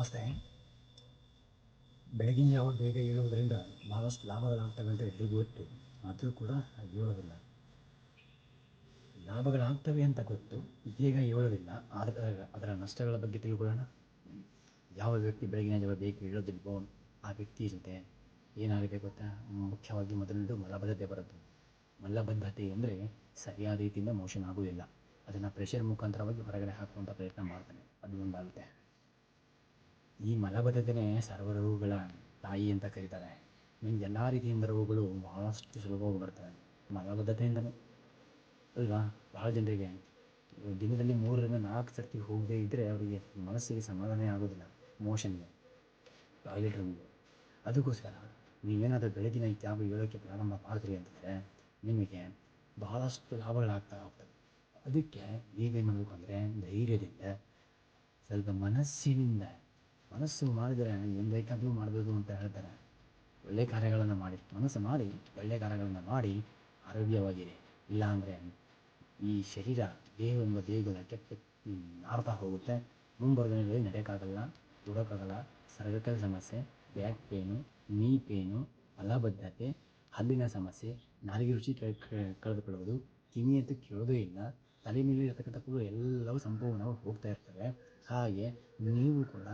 ನಮಸ್ತೆ. ಬೆಳಗಿನ ಜಾವ ಬೇಗ ಏಳುವುದರಿಂದ ಬಹಳಷ್ಟು ಲಾಭಗಳಾಗ್ತವೆ ಅಂತ ಎಲ್ರಿಗೂ ಗೊತ್ತು. ಆದರೂ ಕೂಡ ಏಳೋದಿಲ್ಲ. ಲಾಭಗಳಾಗ್ತವೆ ಅಂತ ಗೊತ್ತು, ಬೇಗ ಏಳೋದಿಲ್ಲ. ಆದರೆ ಅದರ ನಷ್ಟಗಳ ಬಗ್ಗೆ ತಿಳ್ಕೊಳ್ಳೋಣ. ಯಾವ ವ್ಯಕ್ತಿ ಬೆಳಗಿನ ಜಾವ ಬೇಗ ಏಳೋದಿಲ್ವೋ ಆ ವ್ಯಕ್ತಿ ಜೊತೆ ಏನಾಗುತ್ತೆ ಗೊತ್ತಾ? ಮುಖ್ಯವಾಗಿ ಮೊದಲನೇದು ಮಲಬದ್ಧತೆ ಬರುತ್ತೆ. ಮಲಬದ್ಧತೆ ಅಂದರೆ ಸರಿಯಾದ ರೀತಿಯಿಂದ ಮೋಷನ್ ಆಗೋದಿಲ್ಲ. ಅದನ್ನು ಪ್ರೆಷರ್ ಮುಖಾಂತರವಾಗಿ ಹೊರಗಡೆ ಹಾಕುವಂಥ ಪ್ರಯತ್ನ ಮಾಡ್ತಾನೆ, ಅದು ಒಂದಾಗುತ್ತೆ. ಈ ಮಲಬದ್ಧತೆಯೇ ಸರ್ವ ರೋಗಗಳ ತಾಯಿ ಅಂತ ಕರೀತಾರೆ. ನಿಮ್ಗೆ ಎಲ್ಲ ರೀತಿಯಿಂದ ರೋಗಗಳು ಬಹಳಷ್ಟು ಸುಲಭವಾಗಿ ಬರ್ತವೆ ಮಲಬದ್ಧತೆಯಿಂದಲೇ ಅಲ್ವಾ? ಬಹಳ ಜನರಿಗೆ ದಿನದಲ್ಲಿ 3-4 ಸರ್ತಿ ಹೋಗದೇ ಇದ್ದರೆ ಅವರಿಗೆ ಮನಸ್ಸಿಗೆ ಸಮಾಧಾನ ಆಗೋದಿಲ್ಲ, ಮೋಷನ್ಗೆ, ಟಾಯ್ಲೆಟ್ ರೂಮಿಗೆ. ಅದಕ್ಕೋಸ್ಕರ ನೀವೇನಾದರೂ ಬೆಳಗಿನ ಜಾವ ಏಳೋಕ್ಕೆ ಪ್ರಾರಂಭ ಮಾಡಿದ್ರಿ ಅಂತಂದರೆ ನಿಮಗೆ ಬಹಳಷ್ಟು ಲಾಭಗಳಾಗ್ತಾ ಹೋಗ್ತವೆ. ಅದಕ್ಕೆ ನೀವೇನು ಮಾಡಬೇಕು ಅಂದರೆ ಧೈರ್ಯದಿಂದ, ಸ್ವಲ್ಪ ಮನಸ್ಸು ಮಾಡಿದರೆ ಏನು ಬೇಕಾದರೂ ಮಾಡ್ಬೋದು ಅಂತ ಹೇಳ್ತಾರೆ. ಒಳ್ಳೆಯ ಕಾರ್ಯಗಳನ್ನು ಮಾಡಿ, ಮನಸ್ಸು ಮಾಡಿ ಒಳ್ಳೆಯ ಕಾರ್ಯಗಳನ್ನು ಮಾಡಿ ಆರೋಗ್ಯವಾಗಿರಿ. ಇಲ್ಲಾಂದರೆ ಈ ದೇಹವೆಂಬ ದೇಗುಲ ಕೆಟ್ಟು ನಾರ್ತಾ ಹೋಗುತ್ತೆ. ಮುಂಬರುವ ದಿನಗಳಲ್ಲಿ ನಡೆಯೋಕ್ಕಾಗಲ್ಲ, ಓಡೋಕ್ಕಾಗಲ್ಲ. ಸರ್ವಿಕಲ್ ಸಮಸ್ಯೆ, ಬ್ಯಾಕ್ ಪೇನು, ನೀ ಪೇನು, ಮಲಬದ್ಧತೆ, ಹಲ್ಲಿನ ಸಮಸ್ಯೆ, ನಾಲಿಗೆ ರುಚಿ ಕಳೆದುಕೊಳ್ಳುವುದು, ಕಿವಿಯಂತೂ ಕೇಳೋದೇ ಇಲ್ಲ, ತಲೆ ಮೇಲೆ ಇರತಕ್ಕಂಥ ಕೂದಲು ಎಲ್ಲವೂ ಸಂಪೂರ್ಣವಾಗಿ ಹೋಗ್ತಾ ಇರ್ತವೆ. ಹಾಗೆ ನೀವು ಕೂಡ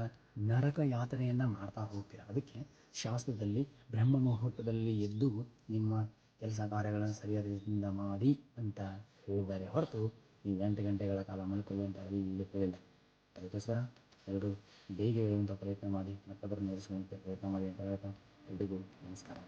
ನರಕ ಯಾತನೆಯನ್ನು ಮಾಡ್ತಾ ಹೋಗ್ತೀರ. ಅದಕ್ಕೆ ಶಾಸ್ತ್ರದಲ್ಲಿ ಬ್ರಹ್ಮ ಮುಹೂರ್ತದಲ್ಲಿ ಎದ್ದು ನಿಮ್ಮ ಕೆಲಸ ಕಾರ್ಯಗಳನ್ನು ಸರಿಯಾದ ರೀತಿಯಿಂದ ಮಾಡಿ ಅಂತ ಹೇಳಿದ್ದಾರೆ ಹೊರತು ನೀವು 8 ಗಂಟೆಗಳ ಕಾಲ ಮಲ್ಕೊಳ್ಳಿ ಅಂತ ಅಲ್ಲಿ ಹೇಳಿಲ್ಲ. ಅದಕ್ಕೋಸ್ಕರ ಎಲ್ಲರೂ ಬೇಗ ಹೇಳುವಂಥ ಪ್ರಯತ್ನ ಮಾಡಿ, ಮತ್ತೊಬ್ಬರನ್ನು ನಡೆಸುವಂಥ ಪ್ರಯತ್ನ ಮಾಡಿ ಅಂತ ಹೇಳ್ತಾ ಎಲ್ರಿಗೂ ನಮಸ್ಕಾರ.